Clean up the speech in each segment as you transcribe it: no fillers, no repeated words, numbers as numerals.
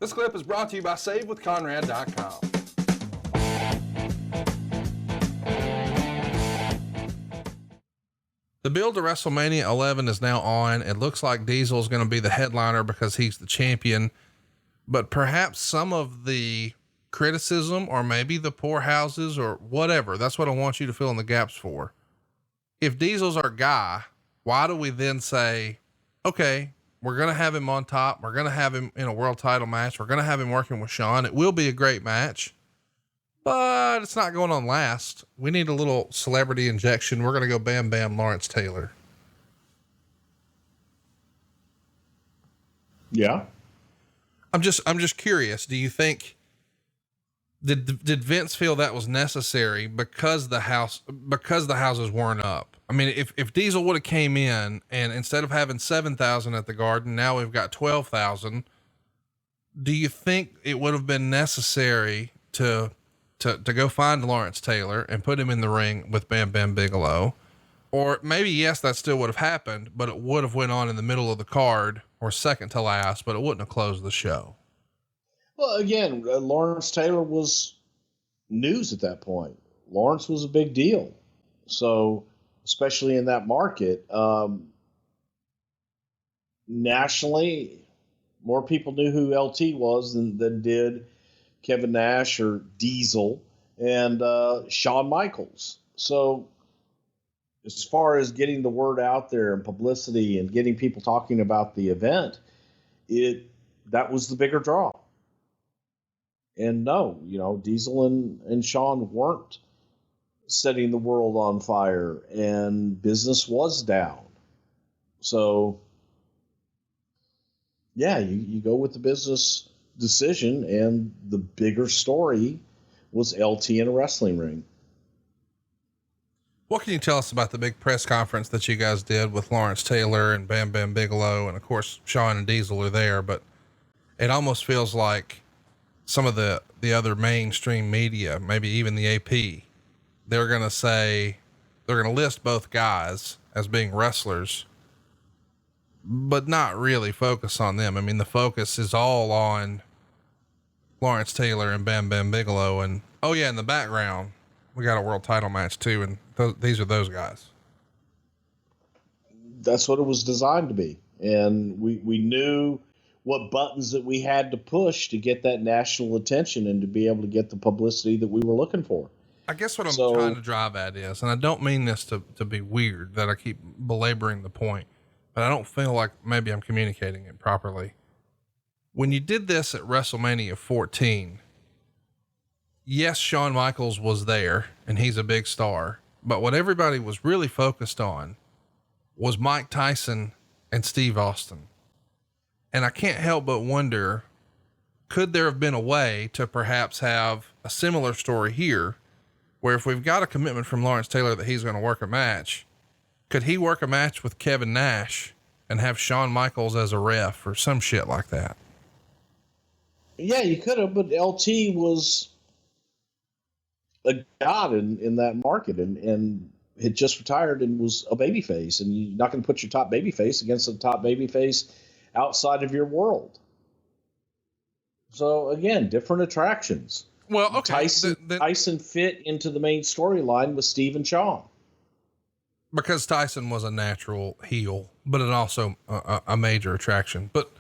This clip is brought to you by SaveWithConrad.com. The build to WrestleMania 11 is now on. It looks like Diesel is going to be the headliner because he's the champion, but perhaps some of the criticism or maybe the poorhouses or whatever, that's what I want you to fill in the gaps for. If Diesel's our guy, why do we then say, okay, we're going to have him on top. We're going to have him in a world title match. We're going to have him working with Shawn. It will be a great match, but it's not going on last. We need a little celebrity injection. We're going to go Bam Bam Laurence Taylor. Yeah. I'm just curious. Do you think, did Vince feel that was necessary because the houses weren't up? I mean, if Diesel would have came in and instead of having 7,000 at the Garden, now we've got 12,000. Do you think it would have been necessary to go find Laurence Taylor and put him in the ring with Bam Bam Bigelow? Or maybe, yes, that still would have happened, but it would have went on in the middle of the card or second to last, but it wouldn't have closed the show. Well, again, Laurence Taylor was news at that point. Laurence was a big deal. So, especially in that market, nationally, more people knew who LT was than did Kevin Nash or Diesel and Shawn Michaels. So as far as getting the word out there and publicity and getting people talking about the event, that was the bigger draw. And no, Diesel and Shawn weren't setting the world on fire, and business was down. So yeah, you go with the business decision, and the bigger story was LT in a wrestling ring. What can you tell us about the big press conference that you guys did with Laurence Taylor and Bam Bam Bigelow? And of course, Shawn and Diesel are there, but it almost feels like some of the other mainstream media, maybe even the AP, they're going to list both guys as being wrestlers, but not really focus on them. I mean, the focus is all on Laurence Taylor and Bam Bam Bigelow. And oh yeah, in the background, we got a world title match too. And these are those guys. That's what it was designed to be. And we knew what buttons that we had to push to get that national attention and to be able to get the publicity that we were looking for. I guess what I'm trying to drive at is, and I don't mean this to be weird, that I keep belaboring the point, but I don't feel like maybe I'm communicating it properly. When you did this at WrestleMania 14, yes, Shawn Michaels was there and he's a big star, but what everybody was really focused on was Mike Tyson and Steve Austin. And I can't help but wonder, could there have been a way to perhaps have a similar story here, where if we've got a commitment from Laurence Taylor that he's going to work a match, could he work a match with Kevin Nash and have Shawn Michaels as a ref or some shit like that? Yeah, you could have, but LT was a god in that market and had just retired and was a babyface, and you're not going to put your top babyface against the top babyface outside of your world. So again, different attractions. Well, okay. Tyson fit into the main storyline with Steve and Shawn. Because Tyson was a natural heel, but it also a major attraction. But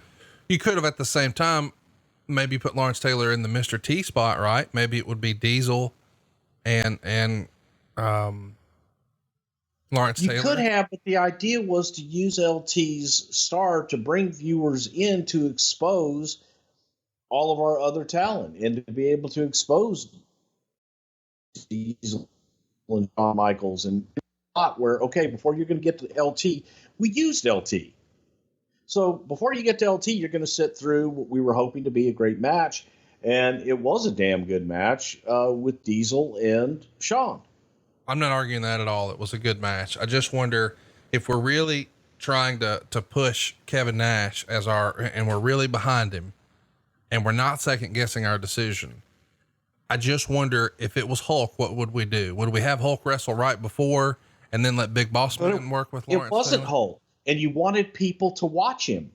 you could have at the same time maybe put Laurence Taylor in the Mr. T spot, right? Maybe it would be Diesel and Laurence Taylor. You could have, but the idea was to use LT's star to bring viewers in to expose all of our other talent and to be able to expose Diesel and Shawn Michaels and where, okay, before you're going to get to LT, we used LT. So before you get to LT, you're going to sit through what we were hoping to be a great match. And it was a damn good match with Diesel and Shawn. I'm not arguing that at all. It was a good match. I just wonder if we're really trying to push Kevin Nash and we're really behind him and we're not second guessing our decision. I just wonder if it was Hulk, what would we do? Would we have Hulk wrestle right before and then let Big Boss Man work with Laurence? It wasn't Taylor? Hulk, and you wanted people to watch him.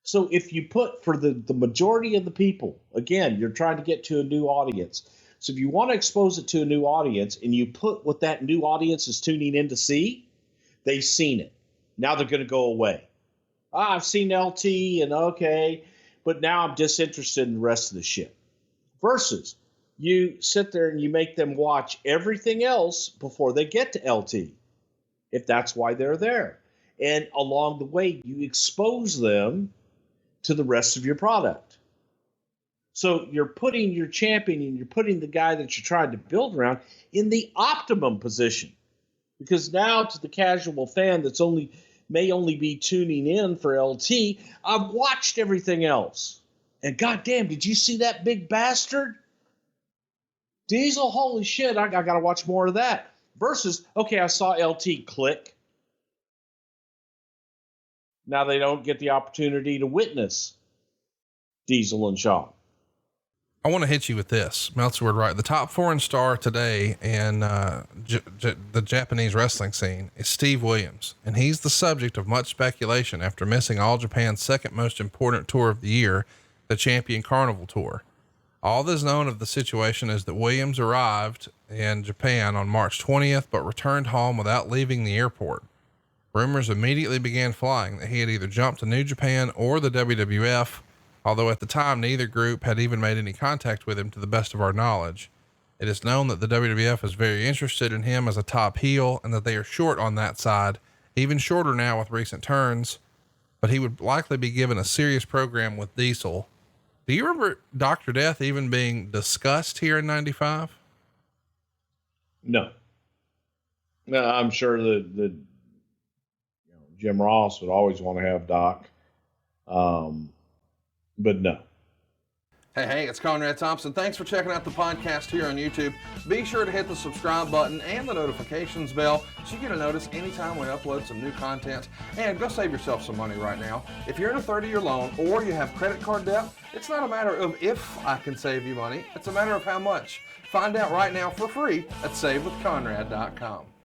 So if you put for the majority of the people, again, you're trying to get to a new audience. So if you want to expose it to a new audience and you put what that new audience is tuning in to see, they've seen it. Now they're going to go away. I've seen LT and okay, but now I'm disinterested in the rest of the shit. Versus you sit there and you make them watch everything else before they get to LT, if that's why they're there. And along the way, you expose them to the rest of your product. So you're putting your champion and you're putting the guy that you're trying to build around in the optimum position. Because now to the casual fan that's may only be tuning in for LT, I've watched everything else. And goddamn, did you see that big bastard? Diesel, holy shit, I got to watch more of that. Versus, okay, I saw LT click. Now they don't get the opportunity to witness Diesel and Shawn. I want to hit you with this. Meltzer right. The top foreign star today in the Japanese wrestling scene is Steve Williams, and he's the subject of much speculation after missing All Japan's second most important tour of the year, the Champion Carnival Tour. All that is known of the situation is that Williams arrived in Japan on March 20th, but returned home without leaving the airport. Rumors immediately began flying that he had either jumped to New Japan or the WWF, although at the time neither group had even made any contact with him to the best of our knowledge. It is known that the WWF is very interested in him as a top heel and that they are short on that side, even shorter now with recent turns, but he would likely be given a serious program with Diesel. Do you remember Dr. Death even being discussed here in 95? No, I'm sure that Jim Ross would always want to have Doc. But no. Hey, it's Conrad Thompson. Thanks for checking out the podcast here on YouTube. Be sure to hit the subscribe button and the notifications bell so you get a notice anytime we upload some new content. And go save yourself some money right now. If you're in a 30-year loan or you have credit card debt, it's not a matter of if I can save you money. It's a matter of how much. Find out right now for free at SaveWithConrad.com.